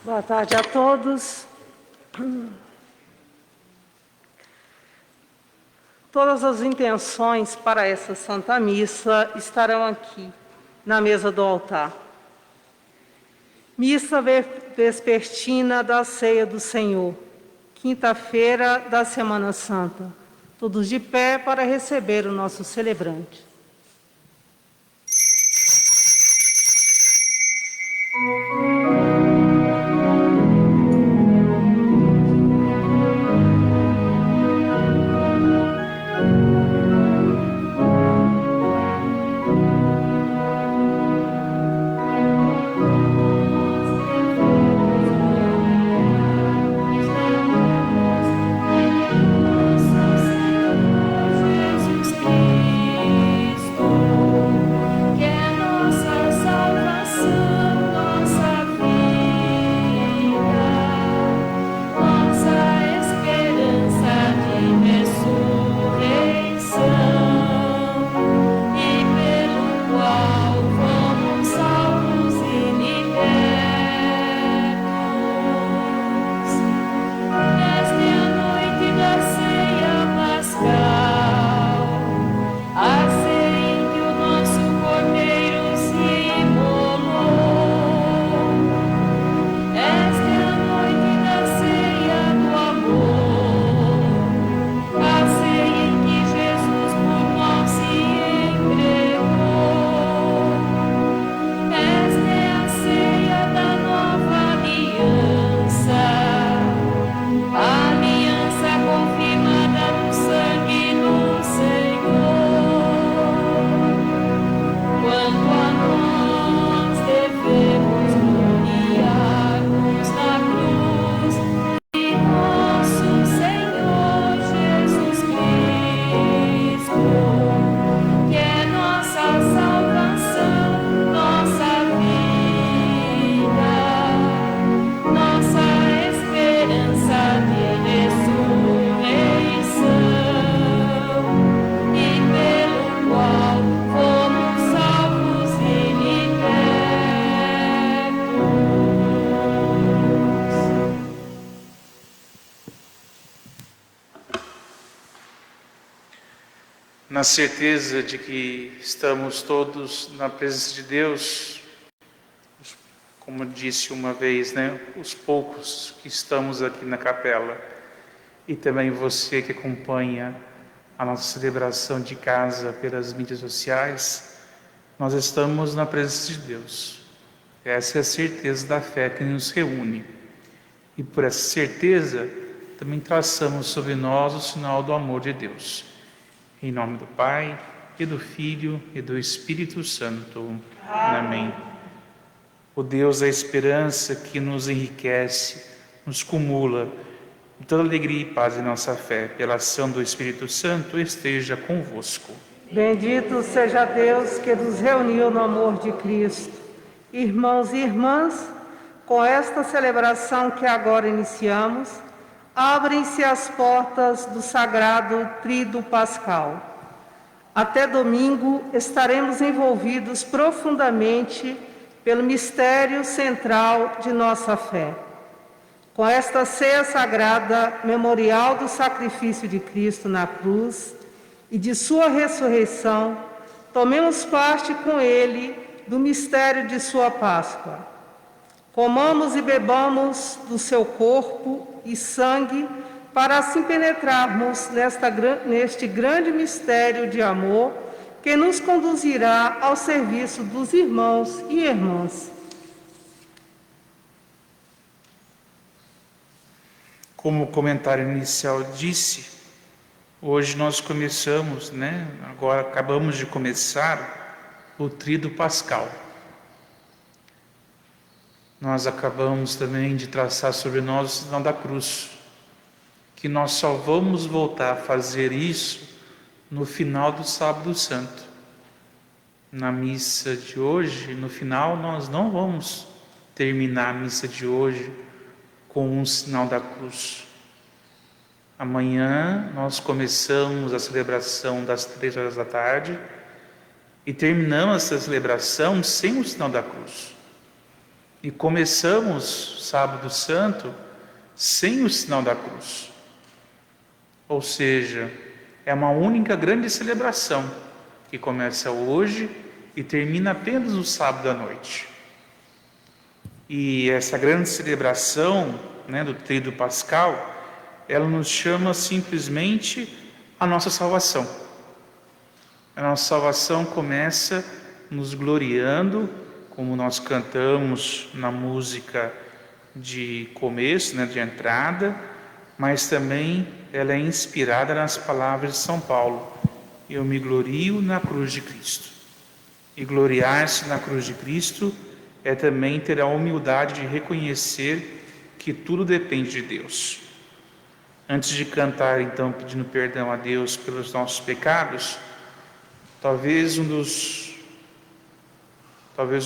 Boa tarde a todos. Todas as intenções para essa Santa Missa estarão aqui, na mesa do altar. Missa vespertina da Ceia do Senhor, quinta-feira da Semana Santa. Todos de pé para receber o nosso celebrante. Na certeza de que estamos todos na presença de Deus, como disse uma vez, os poucos que estamos aqui na capela, e também você que acompanha a nossa celebração de casa pelas mídias sociais, nós estamos na presença de Deus. Essa é a certeza da fé que nos reúne. E por essa certeza, também traçamos sobre nós o sinal do amor de Deus. Em nome do Pai, e do Filho, e do Espírito Santo. Amém. O Deus da esperança que nos enriquece, nos cumula, com toda alegria e paz em nossa fé, pela ação do Espírito Santo, esteja convosco. Bendito seja Deus que nos reuniu no amor de Cristo. Irmãos e irmãs, com esta celebração que agora iniciamos, abrem-se as portas do sagrado Tríduo Pascal. Até domingo estaremos envolvidos profundamente pelo mistério central de nossa fé. Com esta ceia sagrada, memorial do sacrifício de Cristo na cruz e de sua ressurreição, tomemos parte com Ele do mistério de sua Páscoa. Comamos e bebamos do seu corpo e sangue, para assim penetrarmos neste grande mistério de amor que nos conduzirá ao serviço dos irmãos e irmãs. Como o comentário inicial disse, hoje nós começamos, agora acabamos de começar o Tríduo Pascal. Nós acabamos também de traçar sobre nós o sinal da cruz, que nós só vamos voltar a fazer isso no final do Sábado Santo. Na missa de hoje, no final, nós não vamos terminar a missa de hoje com um sinal da cruz. Amanhã nós começamos a celebração das 3 horas da tarde e terminamos essa celebração sem o sinal da cruz. E começamos Sábado Santo sem o sinal da cruz. Ou seja, é uma única grande celebração que começa hoje e termina apenas no sábado à noite. E essa grande celebração, do Tríduo Pascal, ela nos chama simplesmente a nossa salvação. A nossa salvação começa nos gloriando, como nós cantamos na música de começo, de entrada, mas também ela é inspirada nas palavras de São Paulo: eu me glorio na cruz de Cristo. E gloriar-se na cruz de Cristo é também ter a humildade de reconhecer que tudo depende de Deus. Antes de cantar, então, pedindo perdão a Deus pelos nossos pecados, talvez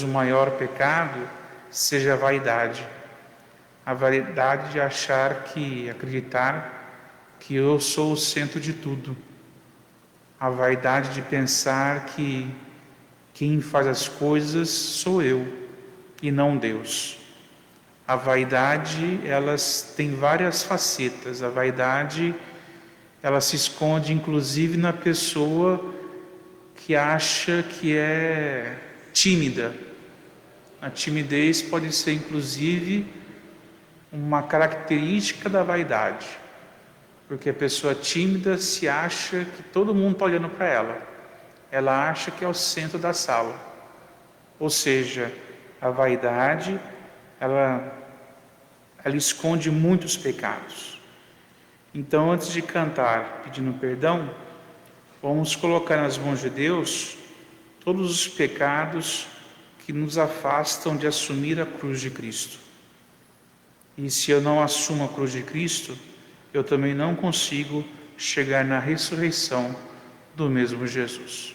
o maior pecado seja a vaidade. A vaidade de acreditar que eu sou o centro de tudo. A vaidade de pensar que quem faz as coisas sou eu e não Deus. A vaidade, elas tem várias facetas. A vaidade, ela se esconde inclusive na pessoa que acha que é tímida. A timidez pode ser inclusive uma característica da vaidade, porque a pessoa tímida se acha que todo mundo está olhando para ela. Ela acha que é o centro da sala. Ou seja, a vaidade, ela esconde muitos pecados. Então, antes de cantar pedindo perdão, vamos colocar nas mãos de Deus todos os pecados que nos afastam de assumir a cruz de Cristo. E se eu não assumo a cruz de Cristo, eu também não consigo chegar na ressurreição do mesmo Jesus.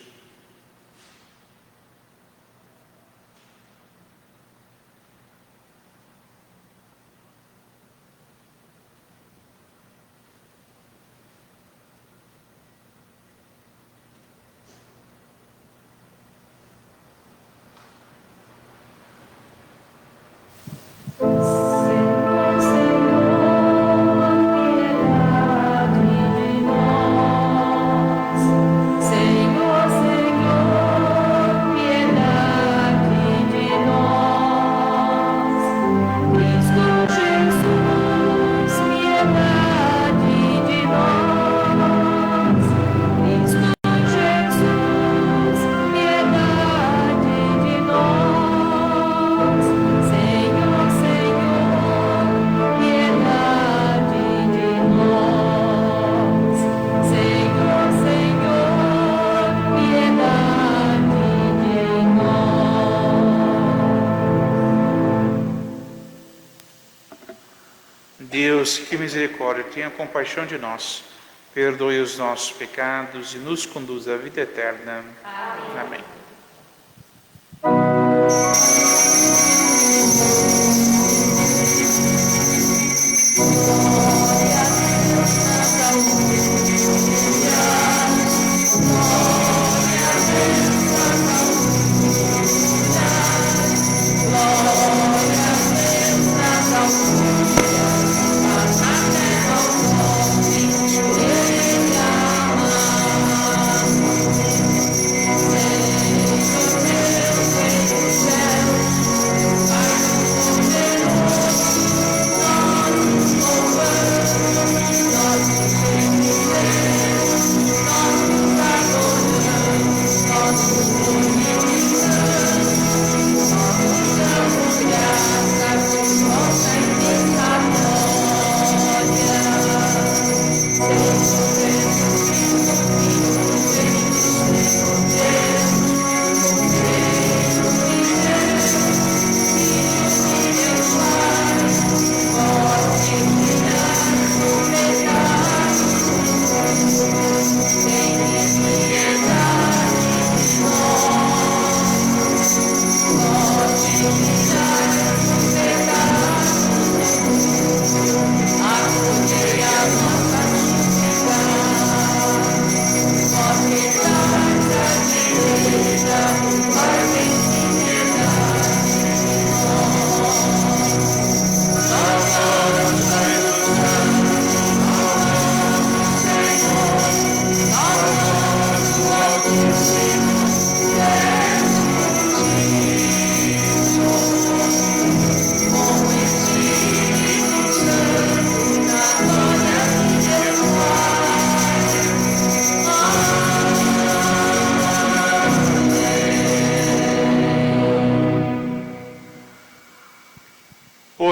Deus, que misericórdia, tenha compaixão de nós, perdoe os nossos pecados e nos conduz à vida eterna. Amém.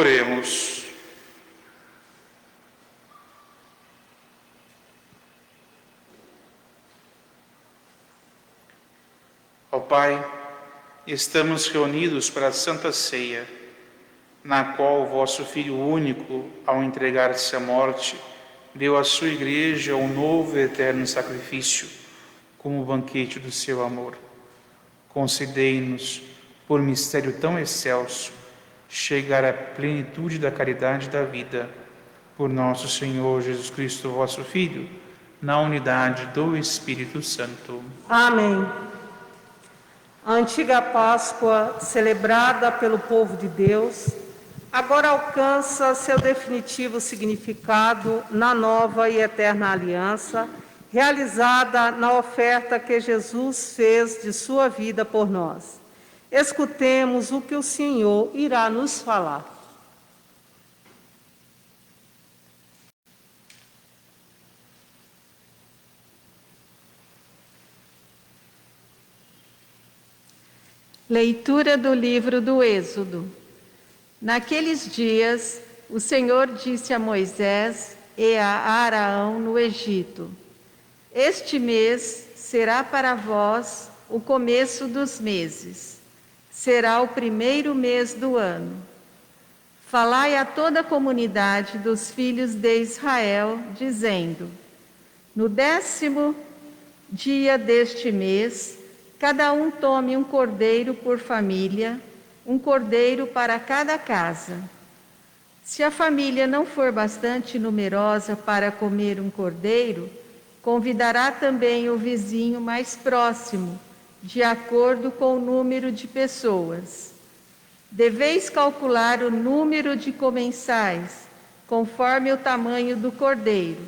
Oremos. Ó Pai, estamos reunidos para a Santa Ceia, na qual o vosso Filho único, ao entregar-se à morte, deu à sua Igreja um novo e eterno sacrifício, como banquete do seu amor. Concedei-nos, por mistério tão excelso, chegar à plenitude da caridade e da vida, por nosso Senhor Jesus Cristo, vosso Filho, na unidade do Espírito Santo. Amém. A antiga Páscoa, celebrada pelo povo de Deus, agora alcança seu definitivo significado na nova e eterna aliança, realizada na oferta que Jesus fez de sua vida por nós. Escutemos o que o Senhor irá nos falar. Leitura do livro do Êxodo. Naqueles dias, o Senhor disse a Moisés e a Araão no Egito: Este mês será para vós o começo dos meses. Será o primeiro mês do ano. Falai a toda a comunidade dos filhos de Israel, dizendo: No 10º dia deste mês, cada um tome um cordeiro por família, um cordeiro para cada casa. Se a família não for bastante numerosa para comer um cordeiro, convidará também o vizinho mais próximo, de acordo com o número de pessoas. Deveis calcular o número de comensais, conforme o tamanho do cordeiro.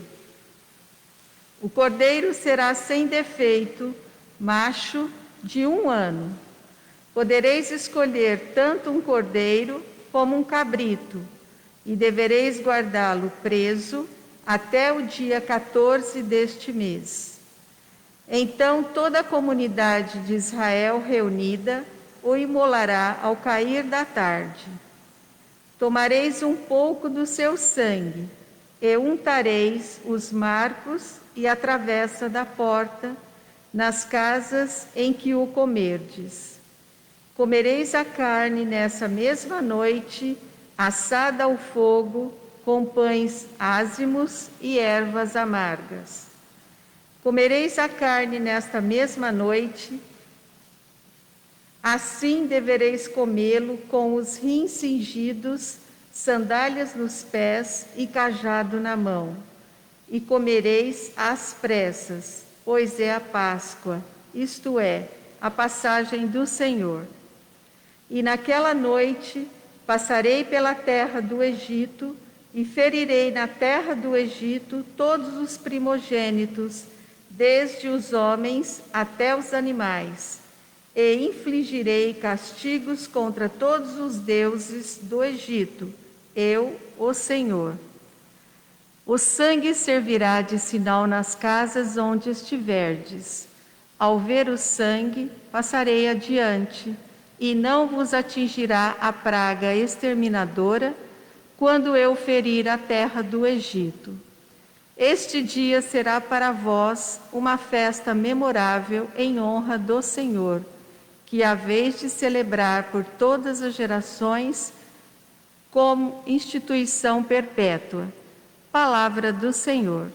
O cordeiro será sem defeito, macho, de 1 ano. Podereis escolher tanto um cordeiro como um cabrito, e devereis guardá-lo preso até o dia 14 deste mês. Então toda a comunidade de Israel reunida o imolará ao cair da tarde. Tomareis um pouco do seu sangue e untareis os marcos e a travessa da porta, nas casas em que o comerdes. Comereis a carne nessa mesma noite, assada ao fogo, com pães ázimos e ervas amargas. Comereis a carne nesta mesma noite, assim devereis comê-lo com os rins cingidos, sandálias nos pés e cajado na mão. E comereis às pressas, pois é a Páscoa, isto é, a passagem do Senhor. E naquela noite passarei pela terra do Egito e ferirei na terra do Egito todos os primogênitos, desde os homens até os animais, e infligirei castigos contra todos os deuses do Egito, eu, o Senhor. O sangue servirá de sinal nas casas onde estiverdes. Ao ver o sangue, passarei adiante, e não vos atingirá a praga exterminadora quando eu ferir a terra do Egito. Este dia será para vós uma festa memorável em honra do Senhor, que haveis de celebrar por todas as gerações como instituição perpétua. Palavra do Senhor.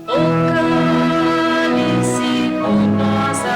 O cálice por nossa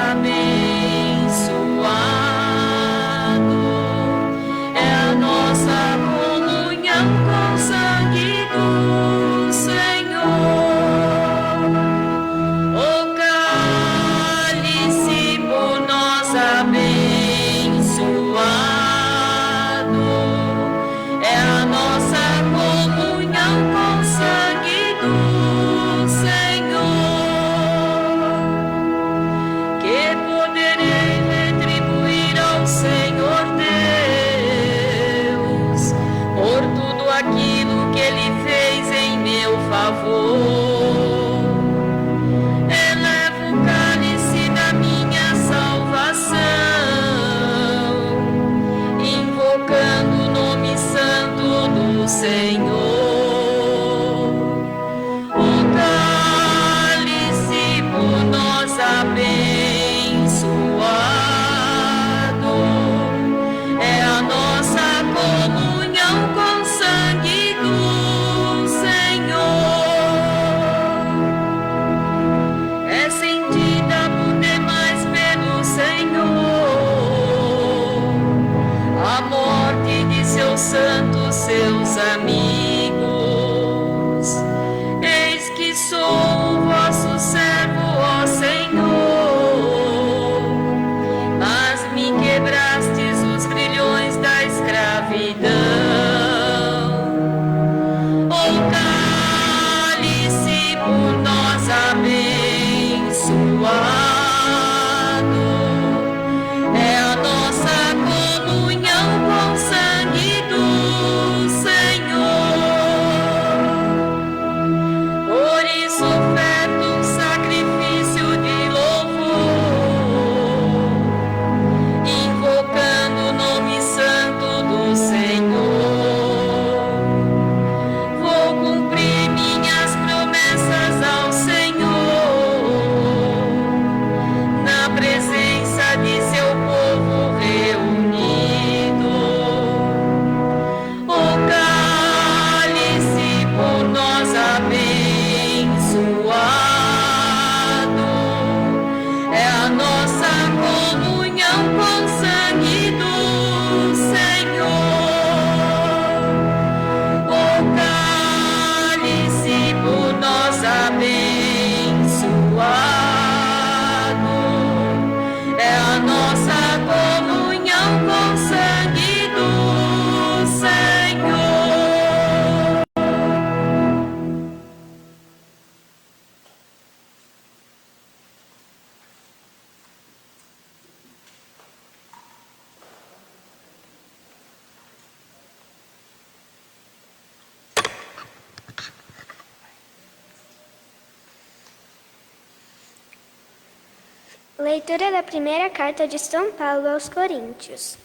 Leitura da primeira carta de São Paulo aos Coríntios.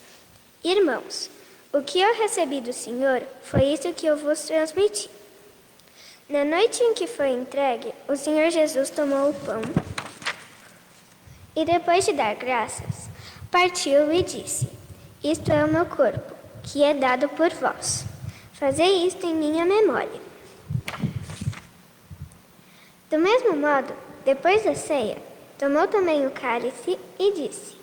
Irmãos, o que eu recebi do Senhor foi isso que eu vos transmiti. Na noite em que foi entregue, o Senhor Jesus tomou o pão e, depois de dar graças, partiu e disse: Isto é o meu corpo, que é dado por vós. Fazei isto em minha memória. Do mesmo modo, depois da ceia, tomou também o cálice e disse: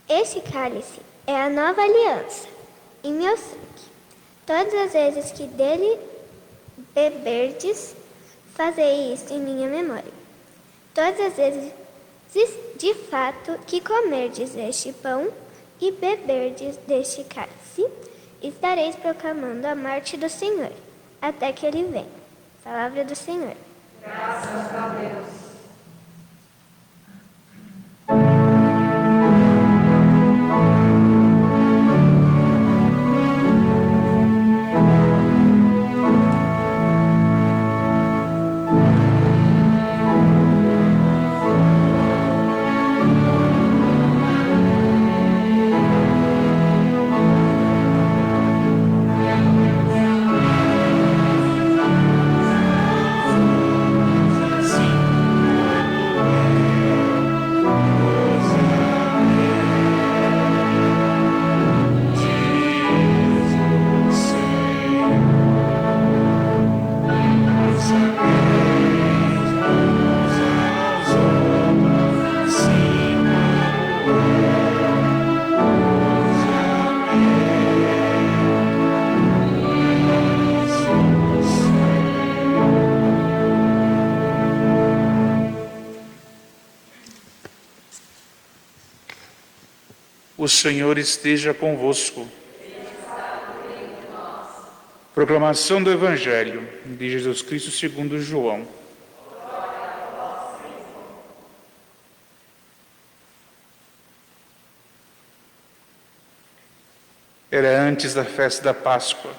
Este cálice é a nova aliança, em meu sangue. Todas as vezes que dele beberdes, fazei isto em minha memória. Todas as vezes, de fato, que comerdes este pão e beberdes deste cálice, estareis proclamando a morte do Senhor, até que ele venha. Palavra do Senhor. Graças a Deus. O Senhor esteja convosco. Proclamação do Evangelho de Jesus Cristo segundo João. Era antes da festa da Páscoa.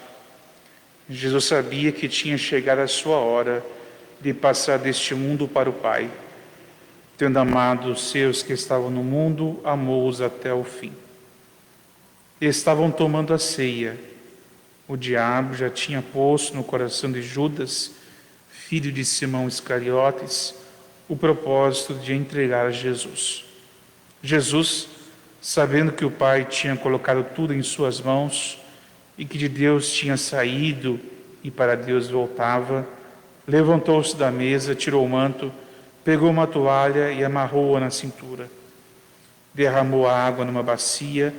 Jesus sabia que tinha chegado a sua hora de passar deste mundo para o Pai. Tendo amado os seus que estavam no mundo, amou-os até o fim. Estavam tomando a ceia. O diabo já tinha posto no coração de Judas, filho de Simão Iscariotes, o propósito de entregar a Jesus. Jesus, sabendo que o Pai tinha colocado tudo em suas mãos e que de Deus tinha saído e para Deus voltava, levantou-se da mesa, tirou o manto, pegou uma toalha e amarrou-a na cintura. Derramou a água numa bacia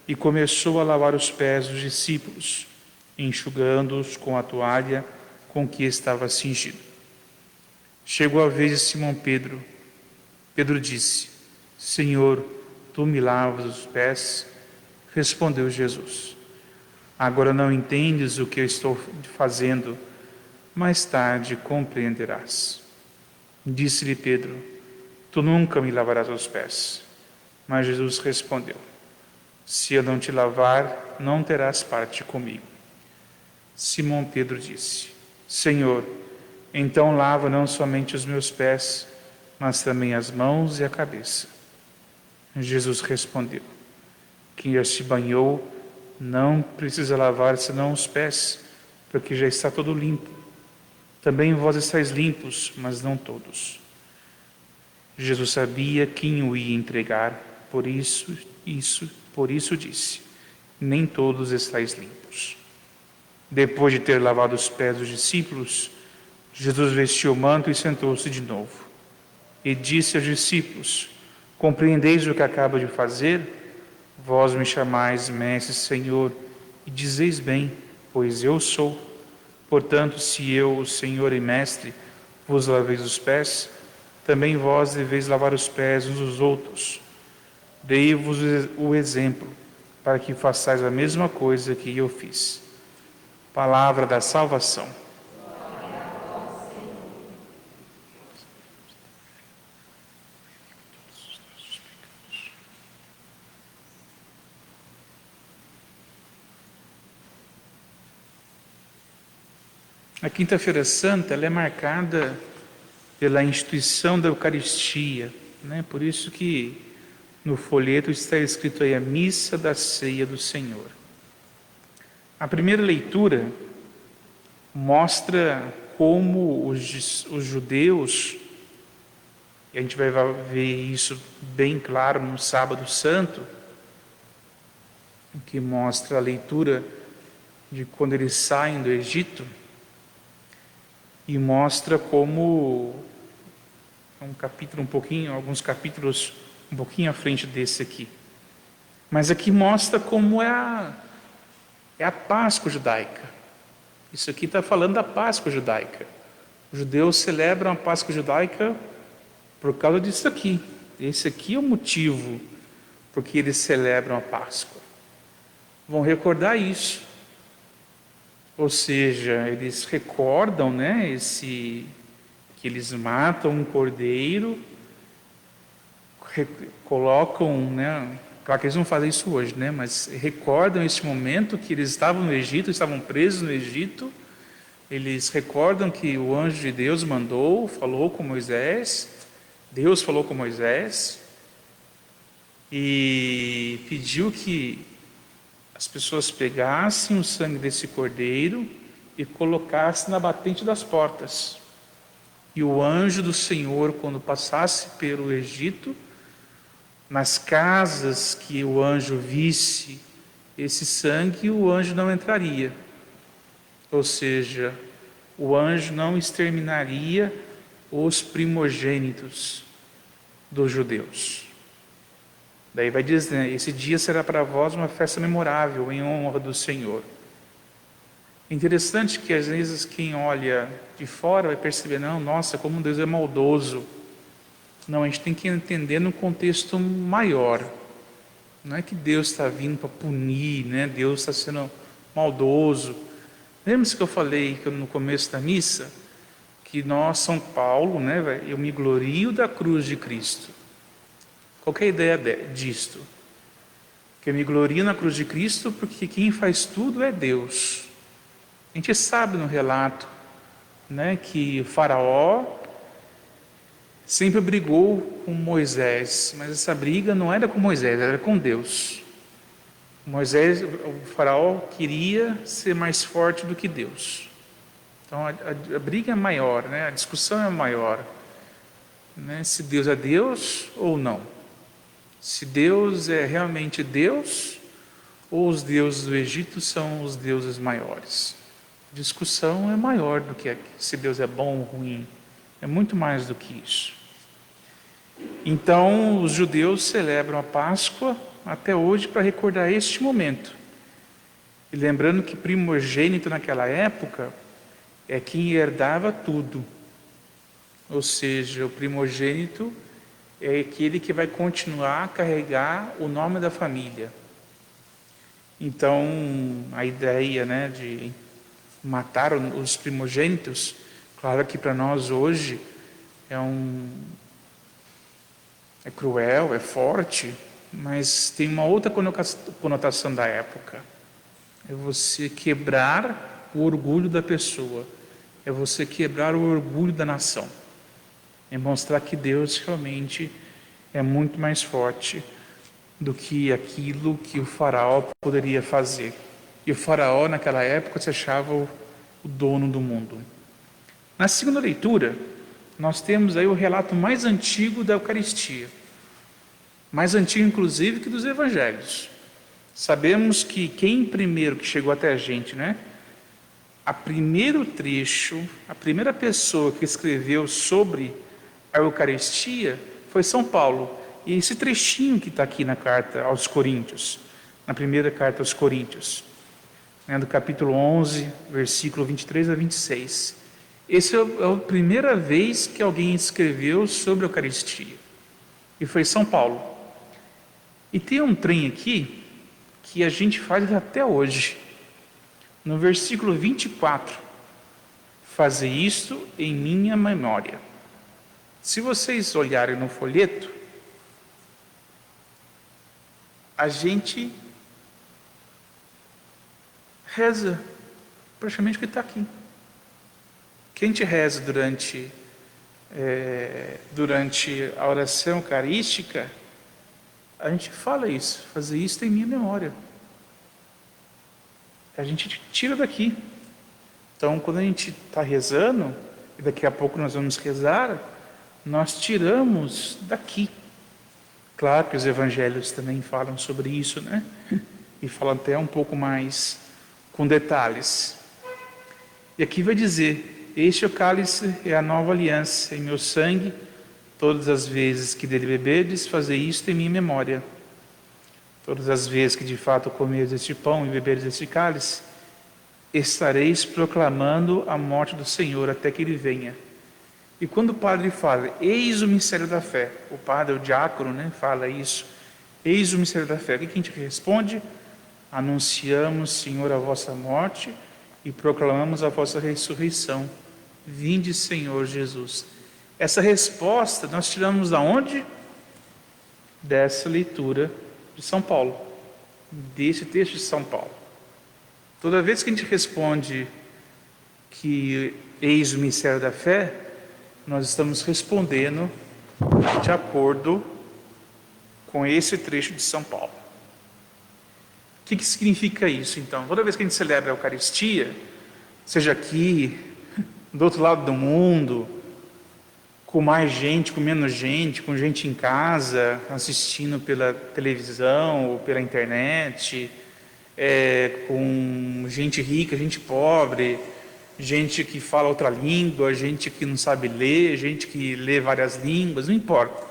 e começou a lavar os pés dos discípulos, enxugando-os com a toalha com que estava cingido. Chegou a vez de Simão Pedro. Pedro disse: Senhor, tu me lavas os pés? Respondeu Jesus: Agora não entendes o que eu estou fazendo, mais tarde compreenderás. Disse-lhe Pedro: Tu nunca me lavarás os pés. Mas Jesus respondeu: Se eu não te lavar, não terás parte comigo. Simão Pedro disse: Senhor, então lava não somente os meus pés, mas também as mãos e a cabeça. Jesus respondeu: Quem já se banhou não precisa lavar senão os pés, porque já está todo limpo. Também vós estáis limpos, mas não todos. Jesus sabia quem o ia entregar, por isso disse: Nem todos estáis limpos. Depois de ter lavado os pés dos discípulos, Jesus vestiu o manto e sentou-se de novo. E disse aos discípulos: Compreendeis o que acabo de fazer? Vós me chamais Mestre, Senhor, e dizeis bem, pois eu sou. Portanto, se eu, o Senhor e Mestre, vos laveis os pés, também vós deveis lavar os pés uns dos outros. Dei-vos o exemplo, para que façais a mesma coisa que eu fiz. Palavra da salvação. A Quinta-feira Santa ela é marcada pela instituição da Eucaristia, né? Por isso que no folheto está escrito aí a missa da ceia do Senhor. A primeira leitura mostra como os judeus, e a gente vai ver isso bem claro no Sábado Santo, que mostra a leitura de quando eles saem do Egito, e mostra como um capítulo alguns capítulos um pouquinho à frente desse aqui. Mas aqui mostra como é a Páscoa judaica. Isso aqui está falando da Páscoa judaica. Os judeus celebram a Páscoa judaica por causa disso aqui. Esse aqui é o motivo por que eles celebram a Páscoa. Vão recordar isso. Ou seja, eles recordam, né, que eles matam um cordeiro, colocam, né, claro que eles não fazem isso hoje, né, mas recordam esse momento que eles estavam no Egito, estavam presos no Egito. Eles recordam que o anjo de Deus falou com Moisés, Deus falou com Moisés e pediu que as pessoas pegassem o sangue desse cordeiro e colocassem na batente das portas. E o anjo do Senhor, quando passasse pelo Egito, nas casas que o anjo visse esse sangue, o anjo não entraria. Ou seja, o anjo não exterminaria os primogênitos dos judeus. Daí vai dizer, né, esse dia será para vós uma festa memorável em honra do Senhor. Interessante que às vezes quem olha de fora vai perceber, não, nossa, como Deus é maldoso. Não, a gente tem que entender no contexto maior. Não é que Deus está vindo para punir, né? Deus está sendo maldoso. Lembra-se que eu falei no começo da missa? Que nós, São Paulo, né, eu me glorio da cruz de Cristo. Qual que é a ideia disto? Que eu me glorio na cruz de Cristo porque quem faz tudo é Deus. A gente sabe no relato, né, que o faraó sempre brigou com Moisés, mas essa briga não era com Moisés, era com Deus. O faraó queria ser mais forte do que Deus. Então a briga é maior, né? A discussão é maior, né? Se Deus é Deus ou não. Se Deus é realmente Deus ou os deuses do Egito são os deuses maiores. A discussão é maior do que se Deus é bom ou ruim. É muito mais do que isso. Então, os judeus celebram a Páscoa até hoje para recordar este momento. E lembrando que primogênito naquela época é quem herdava tudo. Ou seja, o primogênito é aquele que vai continuar a carregar o nome da família. Então, a ideia, né, de matar os primogênitos, claro que para nós hoje é cruel, é forte, mas tem uma outra conotação da época. É você quebrar o orgulho da pessoa, é você quebrar o orgulho da nação. É mostrar que Deus realmente é muito mais forte do que aquilo que o faraó poderia fazer. E o faraó naquela época se achava o dono do mundo. Na segunda leitura, nós temos aí o relato mais antigo da Eucaristia. Mais antigo, inclusive, que dos Evangelhos. Sabemos que quem primeiro que chegou até a gente, né? A primeiro trecho, a primeira pessoa que escreveu sobre a Eucaristia foi São Paulo. E esse trechinho que está aqui na carta aos Coríntios, na primeira carta aos Coríntios, né, do capítulo 11, versículo 23 a 26. Essa é a primeira vez que alguém escreveu sobre a Eucaristia. E foi São Paulo. E tem um trem aqui que a gente faz até hoje. No versículo 24, fazer isto em minha memória. Se vocês olharem no folheto, a gente reza praticamente o que está aqui. Que a gente reza durante durante a oração eucarística, a gente fala isso, fazer isso em minha memória. A gente tira daqui. Então, quando a gente está rezando, e daqui a pouco nós vamos rezar, nós tiramos daqui. Claro que os evangelhos também falam sobre isso, né? E falam até um pouco mais com detalhes. E aqui vai dizer: este é o cálice, é a nova aliança em meu sangue. Todas as vezes que dele beberdes, fazei isto em minha memória. Todas as vezes que de fato comerdes este pão e beberdes este cálice, estareis proclamando a morte do Senhor até que ele venha. E quando o padre fala, eis o mistério da fé, o padre, o diácono, né, fala isso, eis o mistério da fé, o que a gente responde? Anunciamos, Senhor, a vossa morte e proclamamos a vossa ressurreição. Vinde, Senhor Jesus. Essa resposta nós tiramos da onde? Dessa leitura de São Paulo, desse texto de São Paulo. Toda vez que a gente responde que eis o mistério da fé, nós estamos respondendo de acordo com esse trecho de São Paulo. O que significa isso, então? Toda vez que a gente celebra a Eucaristia, seja aqui, do outro lado do mundo, com mais gente, com menos gente, com gente em casa, assistindo pela televisão ou pela internet, com gente rica, gente pobre, gente que fala outra língua, gente que não sabe ler, gente que lê várias línguas, não importa.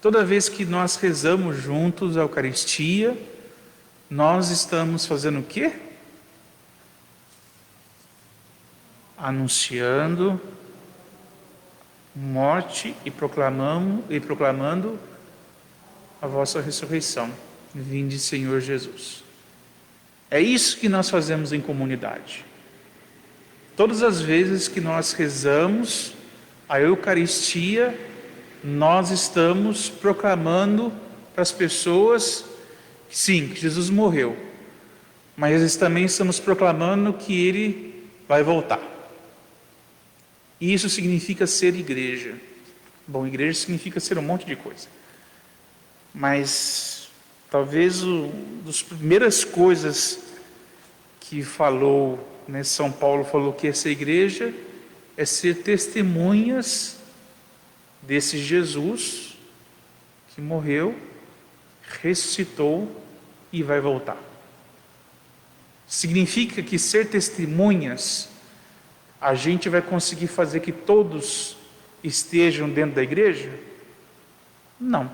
Toda vez que nós rezamos juntos a Eucaristia, nós estamos fazendo o quê? Anunciando morte e proclamando a vossa ressurreição. Vinde, Senhor Jesus. É isso que nós fazemos em comunidade. Todas as vezes que nós rezamos a Eucaristia, nós estamos proclamando para as pessoas que sim, que Jesus morreu, mas também estamos proclamando que Ele vai voltar. E isso significa ser igreja. Bom, igreja significa ser um monte de coisa. Mas talvez uma das primeiras coisas que falou, né, São Paulo falou que essa igreja é ser testemunhas desse Jesus que morreu, ressuscitou e vai voltar. Significa que ser testemunhas, a gente vai conseguir fazer que todos estejam dentro da igreja? Não.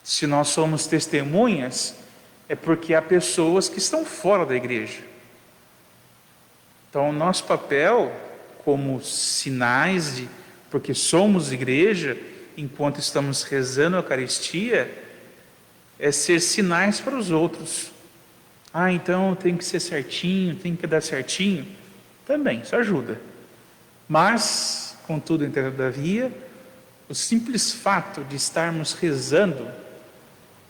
Se nós somos testemunhas, é porque há pessoas que estão fora da igreja. Então, o nosso papel, como sinais porque somos igreja, enquanto estamos rezando a Eucaristia, é ser sinais para os outros. Então tem que ser certinho, tem que dar certinho. Também, isso ajuda. Mas, contudo, todavia, o simples fato de estarmos rezando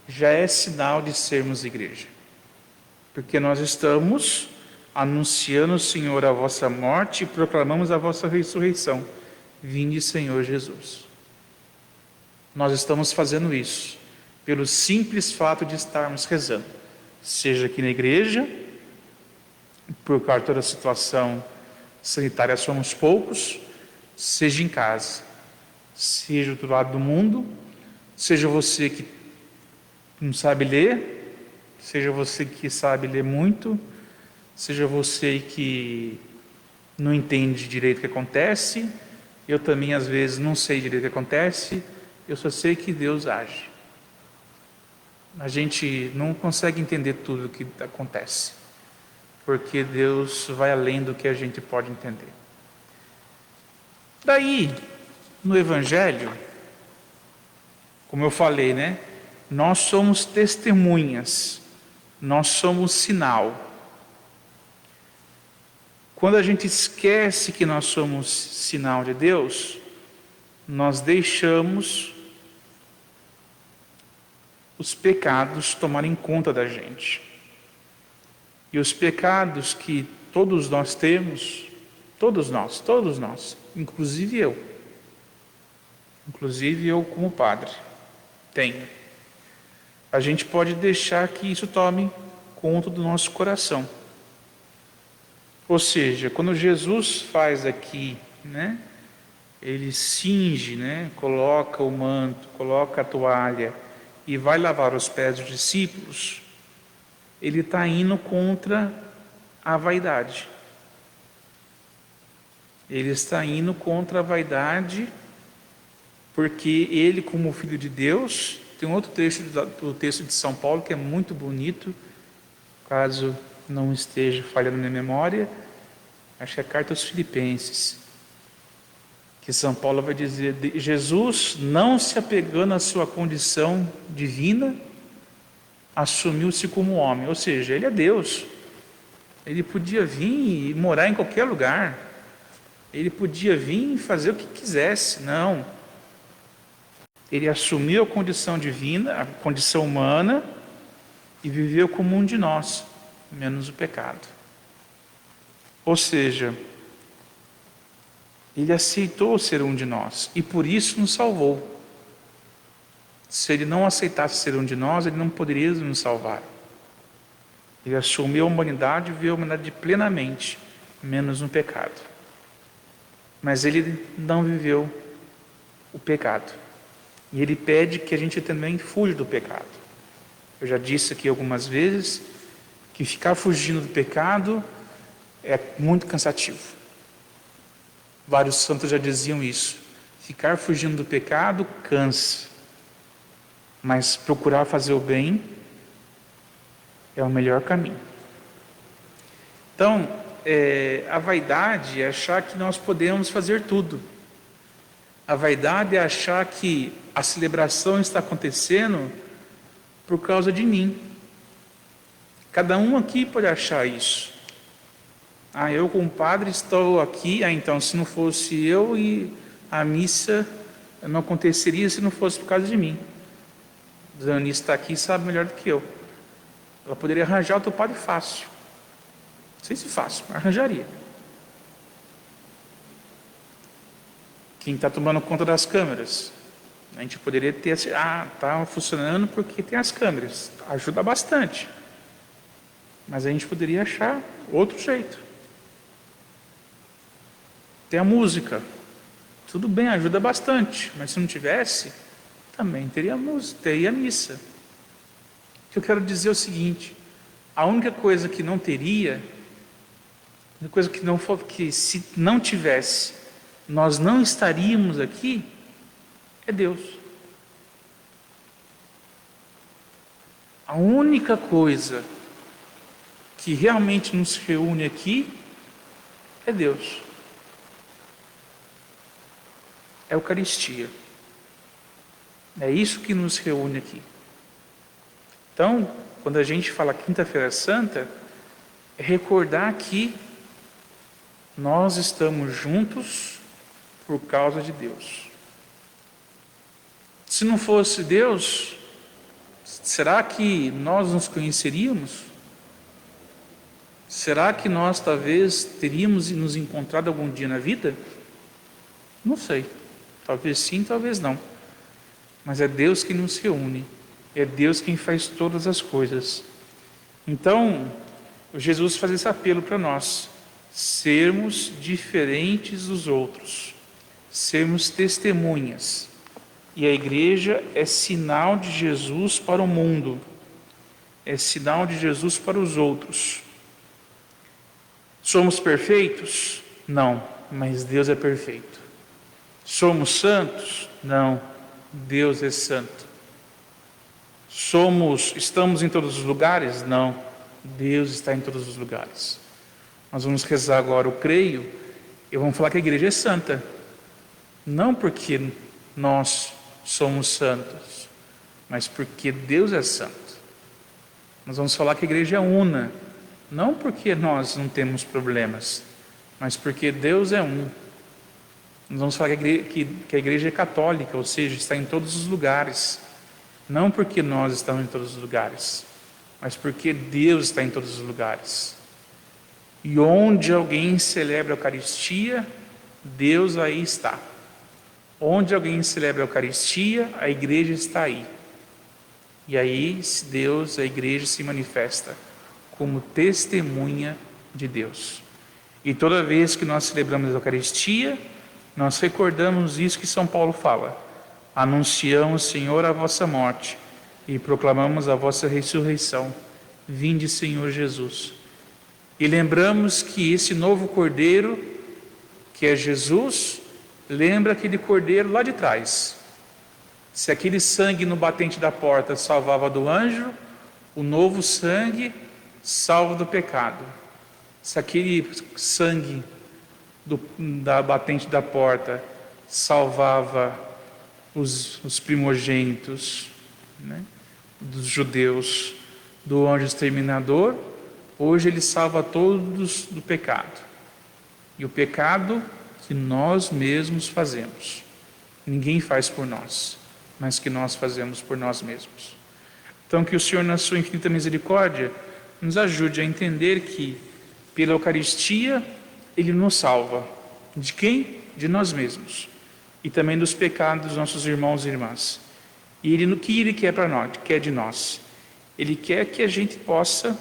já é sinal de sermos igreja. Porque nós estamos anunciando, Senhor, a vossa morte e proclamamos a vossa ressurreição. Vinde, Senhor Jesus. Nós estamos fazendo isso pelo simples fato de estarmos rezando. Seja aqui na igreja, por causa da situação sanitária somos poucos, seja em casa, seja do lado do mundo, seja você que não sabe ler, seja você que sabe ler muito, seja você que não entende direito o que acontece, eu também às vezes não sei direito o que acontece, eu só sei que Deus age. A gente não consegue entender tudo o que acontece, porque Deus vai além do que a gente pode entender. Daí, no Evangelho, como eu falei, né? Nós somos testemunhas, nós somos sinal. Quando a gente esquece que nós somos sinal de Deus, nós deixamos os pecados tomarem conta da gente. E os pecados que todos nós temos, todos nós, inclusive eu, inclusive eu como padre tenho. A gente pode deixar que isso tome conta do nosso coração. Ou seja, quando Jesus faz aqui, né, ele cinge, né, coloca o manto, coloca a toalha e vai lavar os pés dos discípulos, ele está indo contra a vaidade. Ele está indo contra a vaidade, porque ele, como filho de Deus, tem outro trecho do texto de São Paulo que é muito bonito, caso não esteja falhando na memória, acho que é a carta aos Filipenses, que São Paulo vai dizer: Jesus, não se apegando à sua condição divina, assumiu-se como homem, ou seja, ele é Deus. Ele podia vir e morar em qualquer lugar, ele podia vir e fazer o que quisesse. Não, ele assumiu a condição divina, a condição humana, e viveu como um de nós, menos o pecado. Ou seja, ele aceitou ser um de nós e por isso nos salvou. Se ele não aceitasse ser um de nós, ele não poderia nos salvar. Ele assumiu a humanidade e viveu a humanidade plenamente, menos no pecado. Mas ele não viveu o pecado. E ele pede que a gente também fuja do pecado. Eu já disse aqui algumas vezes que ficar fugindo do pecado é muito cansativo. Vários santos já diziam isso. Ficar fugindo do pecado cansa. Mas procurar fazer o bem é o melhor caminho. Então, a vaidade é achar que nós podemos fazer tudo. A vaidade é achar que a celebração está acontecendo por causa de mim. Cada um aqui pode achar isso. Eu como padre estou aqui, então se não fosse eu, e a missa não aconteceria se não fosse por causa de mim. A Dona Eunice está aqui e sabe melhor do que eu. Ela poderia arranjar outro padre fácil. Não sei se fácil, mas arranjaria. Quem está tomando conta das câmeras? A gente poderia ter assim, está funcionando porque tem as câmeras. Ajuda bastante. Mas a gente poderia achar outro jeito. Tem a música. Tudo bem, ajuda bastante. Mas se não tivesse, também teria música, teria a missa. O que eu quero dizer é o seguinte: a única coisa que não teria, a única coisa que não for, que se não tivesse, nós não estaríamos aqui, é Deus. A única coisa que realmente nos reúne aqui é Deus. É a Eucaristia. É isso que nos reúne aqui. Então, quando a gente fala Quinta-feira Santa, é recordar que nós estamos juntos por causa de Deus. Se não fosse Deus, será que nós nos conheceríamos? Será que nós talvez teríamos nos encontrado algum dia na vida? Não sei. Talvez sim, talvez não. Mas é Deus que nos reúne. É Deus quem faz todas as coisas. Então, Jesus faz esse apelo para nós. Sermos diferentes dos outros. Sermos testemunhas. E a igreja é sinal de Jesus para o mundo. É sinal de Jesus para os outros. Somos perfeitos? Não, mas Deus é perfeito. Somos santos? Não, Deus é santo. Estamos em todos os lugares? Não, Deus está em todos os lugares. Nós vamos rezar agora o creio e vamos falar que a igreja é santa. Não porque nós somos santos, mas porque Deus é santo. Nós vamos falar que a igreja é una, não porque nós não temos problemas, mas porque Deus é um. Nós vamos falar que a igreja é católica, ou seja, está em todos os lugares. Não porque nós estamos em todos os lugares, mas porque Deus está em todos os lugares. E onde alguém celebra a Eucaristia, Deus aí está. Onde alguém celebra a Eucaristia, a igreja está aí. E aí Deus, a igreja se manifesta como testemunha de Deus. E toda vez que nós celebramos a Eucaristia, nós recordamos isso que São Paulo fala. Anunciamos, Senhor, a vossa morte e proclamamos a vossa ressurreição. Vinde, Senhor Jesus. E lembramos que esse novo Cordeiro, que é Jesus, lembra aquele Cordeiro lá de trás. Se aquele sangue no batente da porta salvava do anjo, o novo sangue salva do pecado. Se aquele sangue da batente da porta salvava os primogênitos, né, dos judeus, do anjo exterminador, hoje ele salva todos do pecado. E o pecado que nós mesmos fazemos. Ninguém faz por nós, mas que nós fazemos por nós mesmos. Então que o Senhor, na sua infinita misericórdia, nos ajude a entender que pela Eucaristia Ele nos salva. De quem? De nós mesmos. E também dos pecados dos nossos irmãos e irmãs. E o que Ele quer para nós? Quer de nós? Ele quer que a gente possa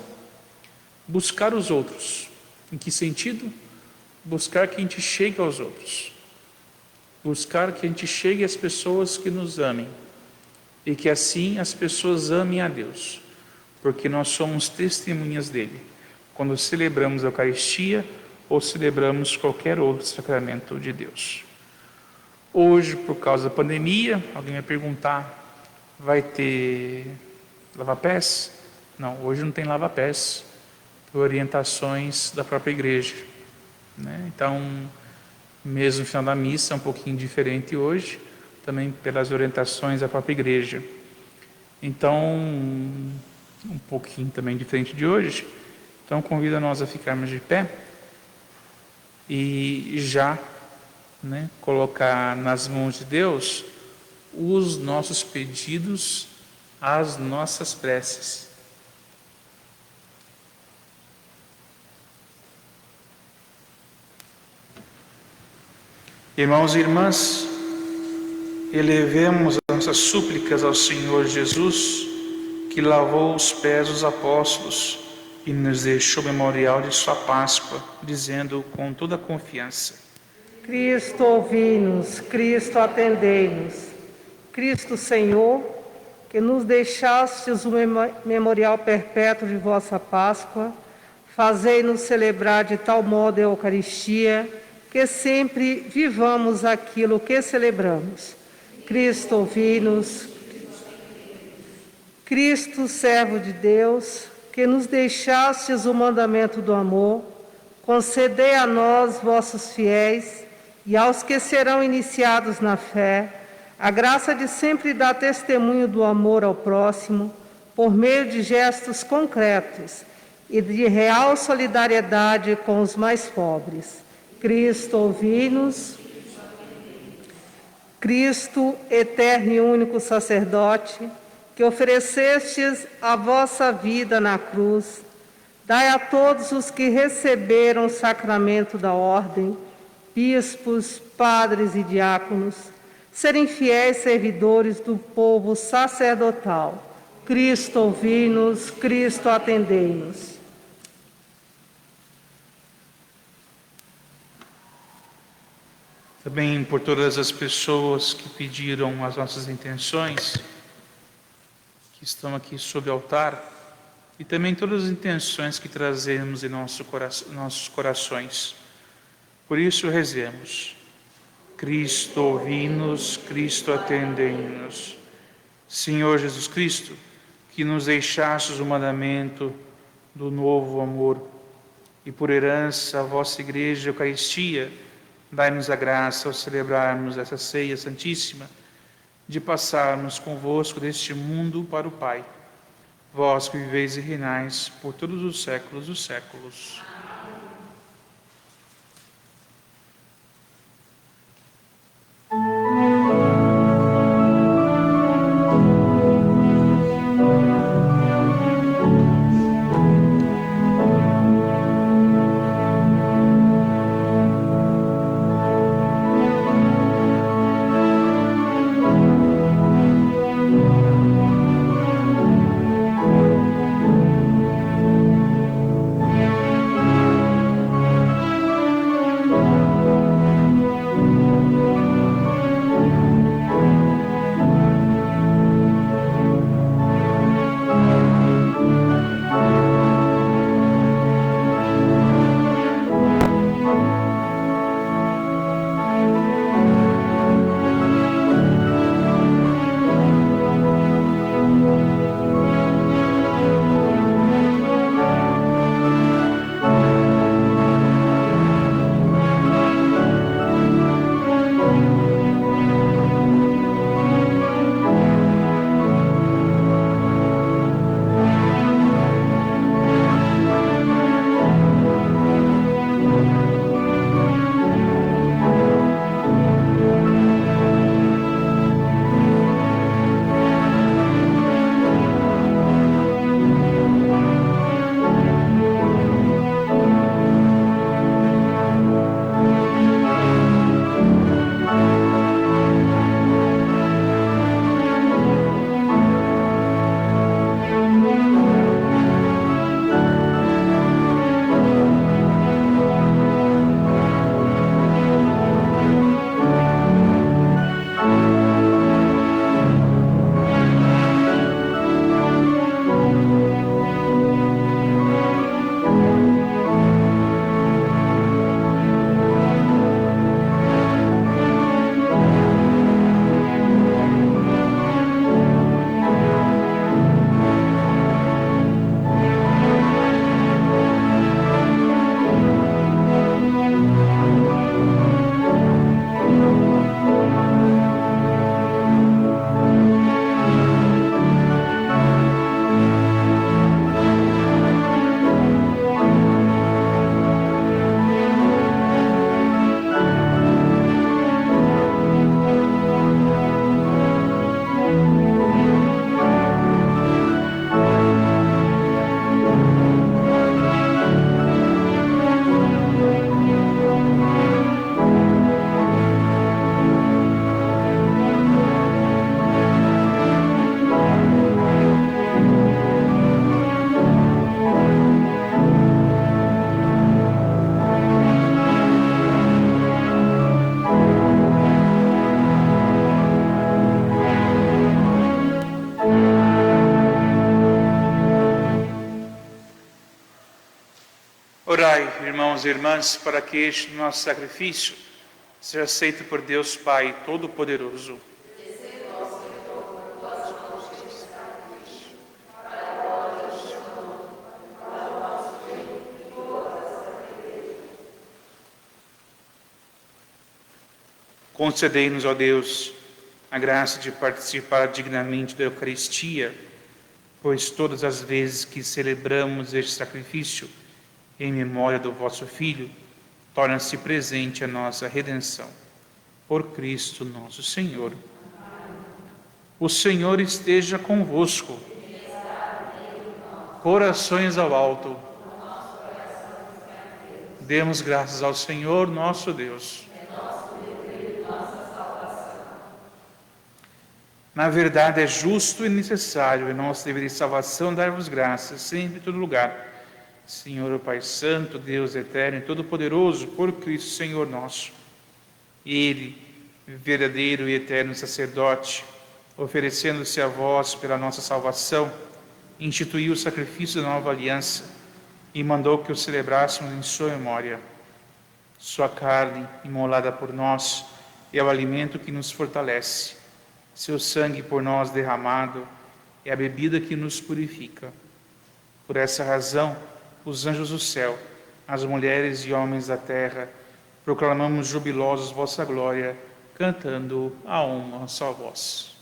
buscar os outros. Em que sentido? Buscar que a gente chegue aos outros. Buscar que a gente chegue às pessoas que nos amem. E que assim as pessoas amem a Deus. Porque nós somos testemunhas dele. Quando celebramos a Eucaristia ou celebramos qualquer outro sacramento de Deus. Hoje, por causa da pandemia, alguém vai perguntar, vai ter lava-pés? Não, hoje não tem lava-pés, por orientações da própria igreja, né? Então, mesmo no final da missa, é um pouquinho diferente hoje, também pelas orientações da própria igreja. Então, um pouquinho também diferente de hoje. Então, convido a nós a ficarmos de pé e já, né, colocar nas mãos de Deus os nossos pedidos, as nossas preces. Irmãos e irmãs, elevemos as nossas súplicas ao Senhor Jesus, que lavou os pés dos apóstolos e nos deixou memorial de sua Páscoa, dizendo com toda confiança: Cristo, ouvi-nos, Cristo, atendei-nos. Cristo, Senhor, que nos deixastes o memorial perpétuo de vossa Páscoa, fazei-nos celebrar de tal modo a Eucaristia, que sempre vivamos aquilo que celebramos. Cristo, ouvi-nos. Cristo, servo de Deus, que nos deixastes o mandamento do amor, concedei a nós, vossos fiéis, e aos que serão iniciados na fé, a graça de sempre dar testemunho do amor ao próximo, por meio de gestos concretos e de real solidariedade com os mais pobres. Cristo, ouvi-nos. Cristo, eterno e único sacerdote, que oferecestes a vossa vida na cruz, dai a todos os que receberam o sacramento da ordem, bispos, padres e diáconos, serem fiéis servidores do povo sacerdotal. Cristo, ouvi-nos. Cristo, atendei-nos. Também por todas as pessoas que pediram as nossas intenções, que estão aqui sob o altar, e também todas as intenções que trazemos em nossos corações. Por isso rezemos: Cristo, ouvi-nos, Cristo, atendei-nos. Senhor Jesus Cristo, que nos deixastes o mandamento do novo amor, e por herança a vossa Igreja, a Eucaristia, dai-nos a graça, ao celebrarmos essa ceia santíssima, de passarmos convosco deste mundo para o Pai. Vós que viveis e reinais por todos os séculos dos séculos. Orai, irmãos e irmãs, para que este nosso sacrifício seja aceito por Deus Pai Todo-Poderoso. Concedei-nos, ó Deus, a graça de participar dignamente da Eucaristia, pois todas as vezes que celebramos este sacrifício em memória do vosso Filho, torna-se presente a nossa redenção. Por Cristo nosso Senhor. O Senhor esteja convosco. Corações ao alto. Demos graças ao Senhor nosso Deus. Na verdade, é justo e necessário, em nosso dever de salvação, dar-vos graças, sempre em todo lugar. Senhor, o Pai Santo, Deus eterno e todo-poderoso, por Cristo, Senhor nosso. Ele, verdadeiro e eterno sacerdote, oferecendo-se a vós pela nossa salvação, instituiu o sacrifício da nova aliança e mandou que o celebrássemos em sua memória. Sua carne, imolada por nós, é o alimento que nos fortalece. Seu sangue por nós derramado é a bebida que nos purifica. Por essa razão, os anjos do céu, as mulheres e homens da terra, proclamamos jubilosos vossa glória, cantando a uma só voz.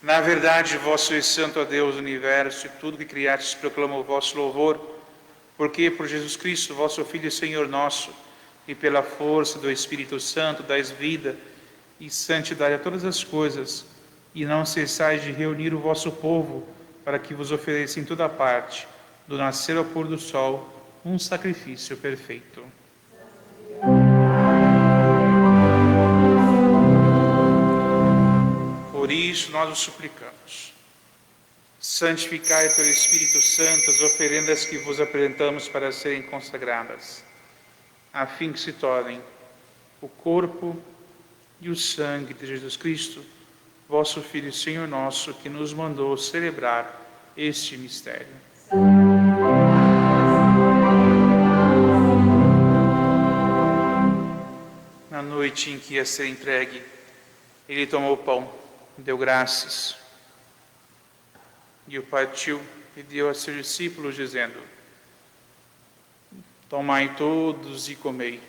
Na verdade, vós sois santo, ó Deus do universo, e tudo que criastes proclama o vosso louvor, porque por Jesus Cristo, vosso Filho e Senhor nosso, e pela força do Espírito Santo dais vida e santidade a todas as coisas, e não cessais de reunir o vosso povo, para que vos ofereça em toda parte, do nascer ao pôr do sol, um sacrifício perfeito. Por isso nós os suplicamos. Santificai pelo Espírito Santo as oferendas que vos apresentamos para serem consagradas, a fim que se tornem o corpo e o sangue de Jesus Cristo, vosso Filho e Senhor nosso, que nos mandou celebrar este mistério. Na noite em que ia ser entregue, ele tomou o pão, deu graças, e o partiu e deu a seus discípulos, dizendo: tomai todos e comei,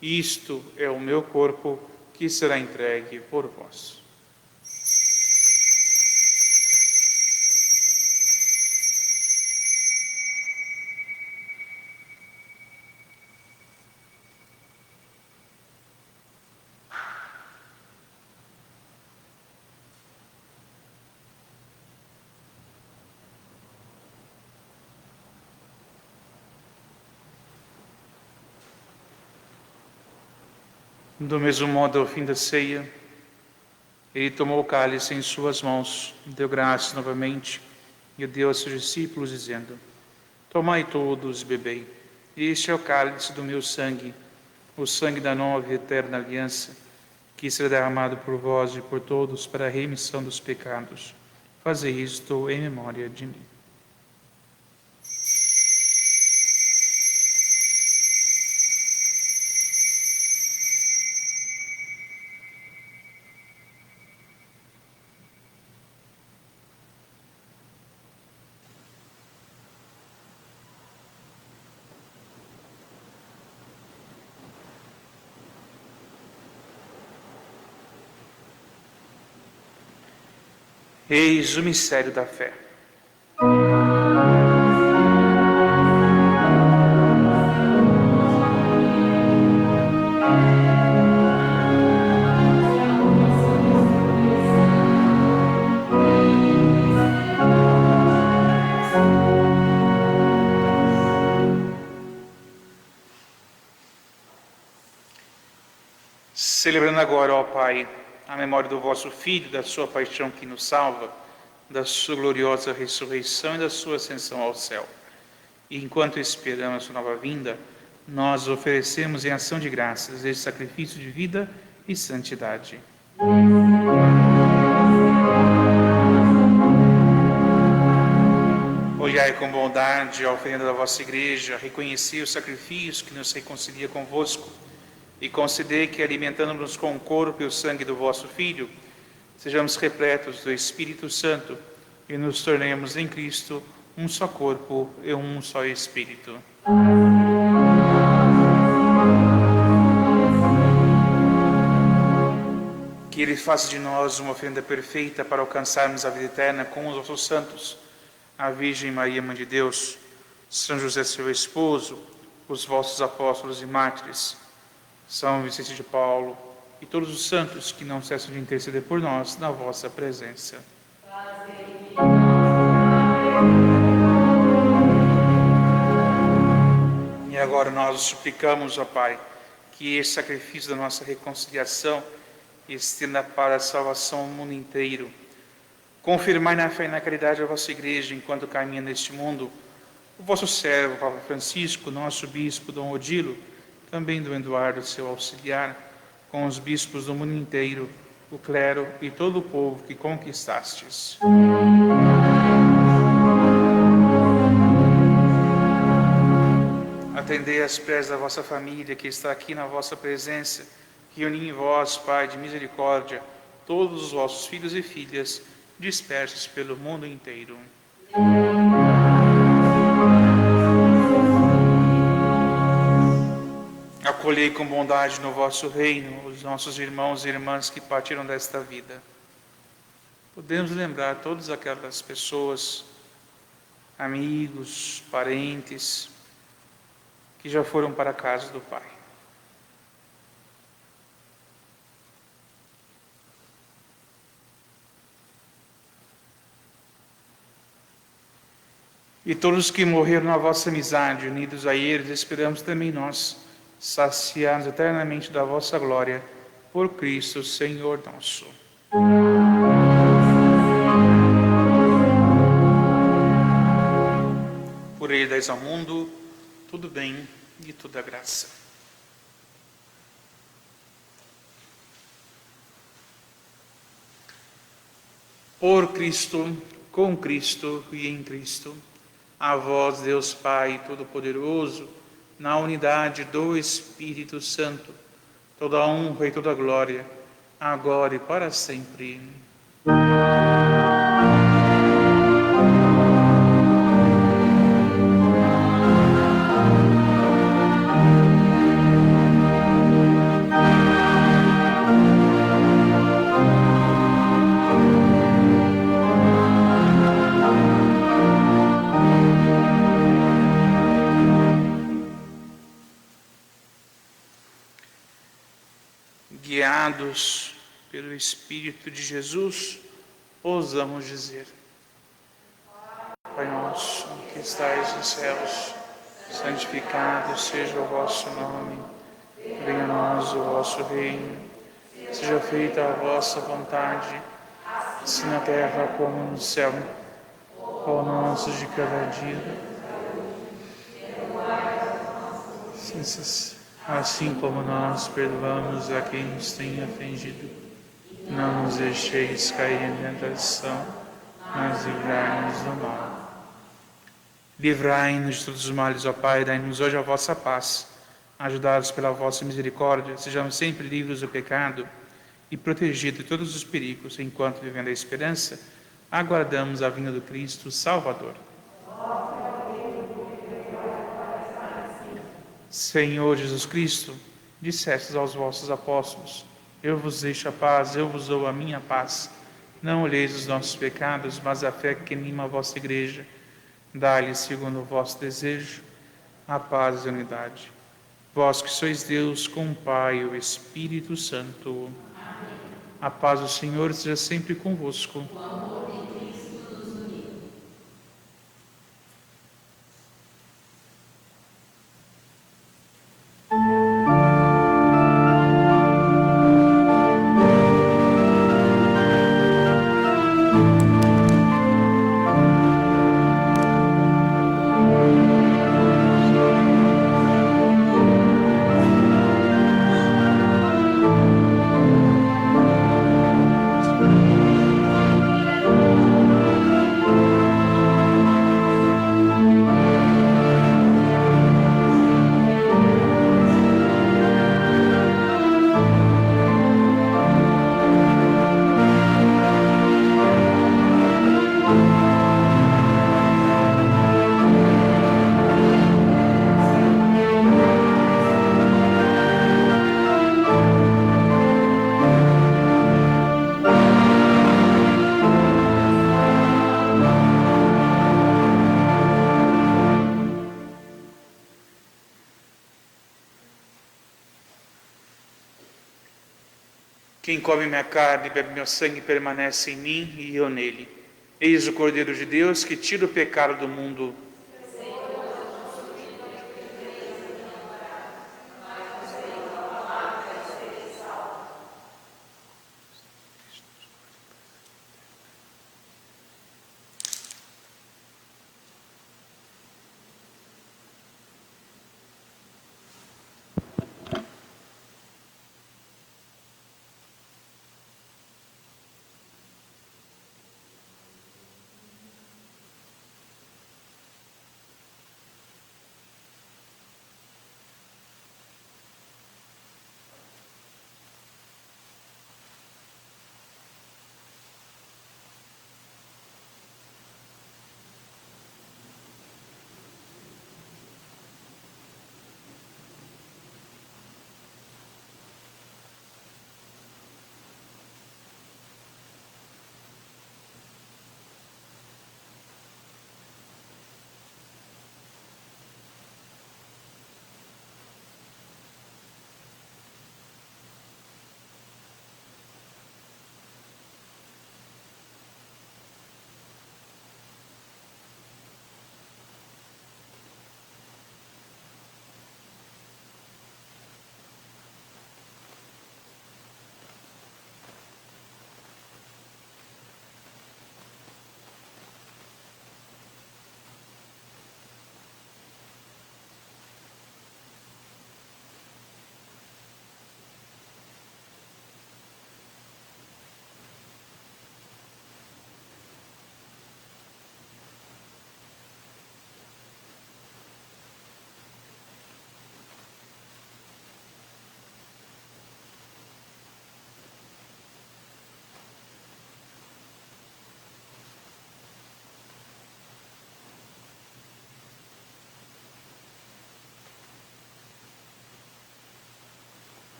isto é o meu corpo que será entregue por vós. Do mesmo modo, ao fim da ceia, ele tomou o cálice em suas mãos, deu graças novamente e o deu a seus discípulos, dizendo: tomai todos e bebei, este é o cálice do meu sangue, o sangue da nova e eterna aliança, que será derramado por vós e por todos para a remissão dos pecados. Fazei isto em memória de mim. Eis o mistério da fé. Celebrando agora, ó Pai, a memória do vosso Filho, da sua paixão que nos salva, da sua gloriosa ressurreição e da sua ascensão ao céu. E enquanto esperamos a sua nova vinda, nós oferecemos em ação de graças este sacrifício de vida e santidade. Olhai com bondade a oferenda da vossa Igreja, reconhecei o sacrifício que nos reconcilia convosco, e concedei que, alimentando-nos com o corpo e o sangue do vosso Filho, sejamos repletos do Espírito Santo e nos tornemos em Cristo um só corpo e um só Espírito. Que Ele faça de nós uma oferenda perfeita para alcançarmos a vida eterna com os vossos santos, a Virgem Maria, Mãe de Deus, São José, seu esposo, os vossos apóstolos e mártires, São Vicente de Paulo e todos os santos que não cessam de interceder por nós na vossa presença. E agora nós suplicamos, ó Pai, que esse sacrifício da nossa reconciliação estenda para a salvação do mundo inteiro. Confirmai na fé e na caridade a vossa Igreja enquanto caminha neste mundo. O vosso servo, Papa Francisco, nosso bispo Dom Odilo, também Dom Eduardo, seu auxiliar, com os bispos do mundo inteiro, o clero e todo o povo que conquistastes. Atendei as preces da vossa família que está aqui na vossa presença, reuni em vós, Pai de misericórdia, todos os vossos filhos e filhas dispersos pelo mundo inteiro. Acolhei com bondade no vosso reino os nossos irmãos e irmãs que partiram desta vida. Podemos lembrar todas aquelas pessoas, amigos, parentes, que já foram para a casa do Pai. E todos que morreram na vossa amizade, unidos a eles, esperamos também nós, saciados eternamente da vossa glória, por Cristo, Senhor nosso. Por Ele dais ao mundo tudo bem e toda graça. Por Cristo, com Cristo e em Cristo, a vós, Deus Pai Todo-Poderoso, na unidade do Espírito Santo, toda a honra e toda a glória, agora e para sempre. Guiados pelo Espírito de Jesus, ousamos dizer: Pai nosso, que estais nos céus, santificado seja o vosso nome. Venha a nós o vosso reino. Seja feita a vossa vontade, assim na terra como no céu. Pão nosso de cada dia. assim como nós perdoamos a quem nos tem ofendido. Não nos deixeis cair em tentação, mas livrai-nos do mal. Livrai-nos de todos os males, ó Pai, dai-nos hoje a vossa paz. Ajudados pela vossa misericórdia, sejamos sempre livres do pecado e protegidos de todos os perigos, enquanto, vivendo a esperança, aguardamos a vinda do Cristo Salvador. Senhor Jesus Cristo, dissestes aos vossos apóstolos: eu vos deixo a paz, eu vos dou a minha paz. Não olheis os nossos pecados, mas a fé que anima a vossa igreja. Dai-lhe, segundo o vosso desejo, a paz e a unidade. Vós que sois Deus, com o Pai e o Espírito Santo. A paz do Senhor seja sempre convosco. Quem come minha carne e bebe meu sangue permanece em mim e eu nele. Eis o Cordeiro de Deus que tira o pecado do mundo.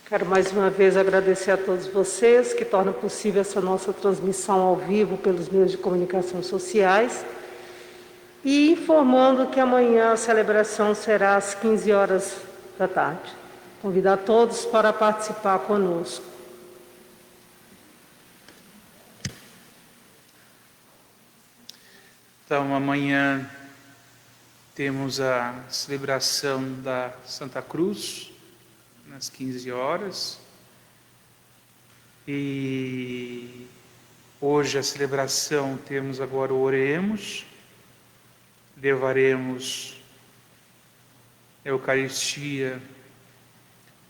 Quero mais uma vez agradecer a todos vocês que tornam possível essa nossa transmissão ao vivo pelos meios de comunicação sociais e informando que amanhã a celebração será às 15 horas da tarde. Convido a todos para participar conosco. Então, amanhã temos a celebração da Santa Cruz, às 15 horas. E hoje a celebração temos agora o Oremos, levaremos a Eucaristia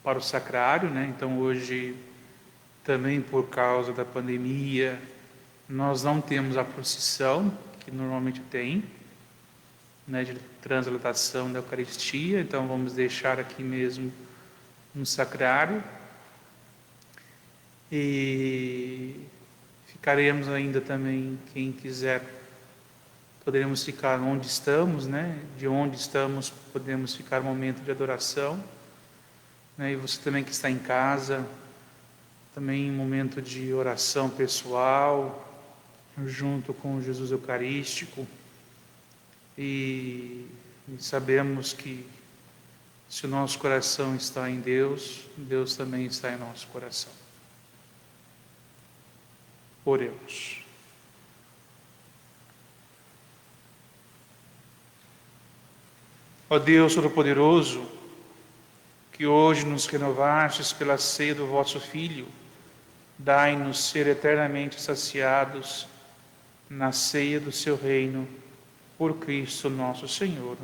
para o Sacrário, né? Então hoje, também por causa da pandemia, nós não temos a procissão, que normalmente tem, né, de transladação da Eucaristia, então vamos deixar aqui mesmo no Sacrário. E ficaremos ainda também, quem quiser, poderemos ficar onde estamos, né? De onde estamos, podemos ficar um momento de adoração, né? E você também que está em casa, também um momento de oração pessoal, junto com Jesus Eucarístico. E sabemos que se o nosso coração está em Deus, Deus também está em nosso coração. Oremos. Ó Deus Todo-Poderoso, que hoje nos renovastes pela ceia do vosso Filho, dai-nos ser eternamente saciados na ceia do seu reino, por Cristo nosso Senhor.